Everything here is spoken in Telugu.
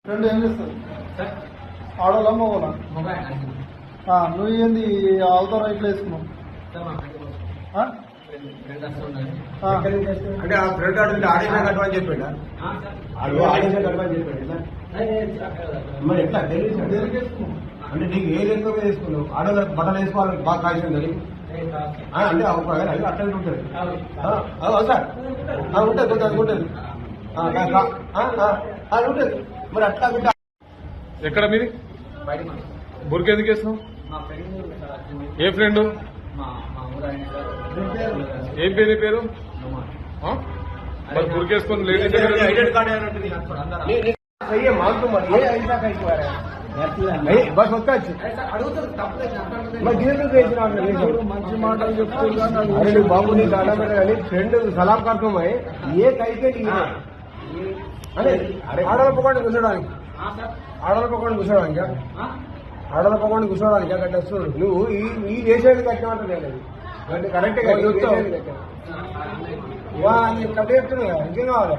ఫ్రెండ్ ఏం చేస్తారు ఆడోలా మగోలా నువ్వు ఏంది ఆవుతో రైట్లు వేసుకున్నావు అంటే ఆ ఫ్రెండ్ ఆడుతుంటే ఆడినా కట్టమని చెప్పాడు ఆడినా కట్టమని చెప్పాడు మరి ఎట్లా అంటే నీకు ఏ లెక్క వేసుకున్నావు ఆడోళ్ళ బట్టలు వేసుకోవాలని బాగా కాల్సింది అది అంటే అది అట్లా ఉంటుంది సార్ ఉంటుంది కొంచెం అది ఉంటుంది అది ఉంటుంది మరి అట్లా ఎక్కడ మీది బుర్క ఎందుకు వేసినావు ఏ ఫ్రెండ్ ఏం పేరు పేరు మరి బుర్కేసుకొని లేడీస్ ఐడెంటి కార్డు बस होता మంచి మాటలు చెప్తున్నా अरे बाबू नहीं गाना मैंने अरे फ्रेंड सलाम करता हूँ मैं ये कहीं के लिए अरे आड़ल पकड़ కూర్చోడానికి ఆడల పక్కన కూర్చోడానికి ఆడల పక్కన కూర్చోడానికి కట్టచ్చు నువ్వు ఈ దేశానికి కట్టమంటే నేను కరెక్ట్ గా కట్ట చెప్తున్నా ఇంకేం కావాలి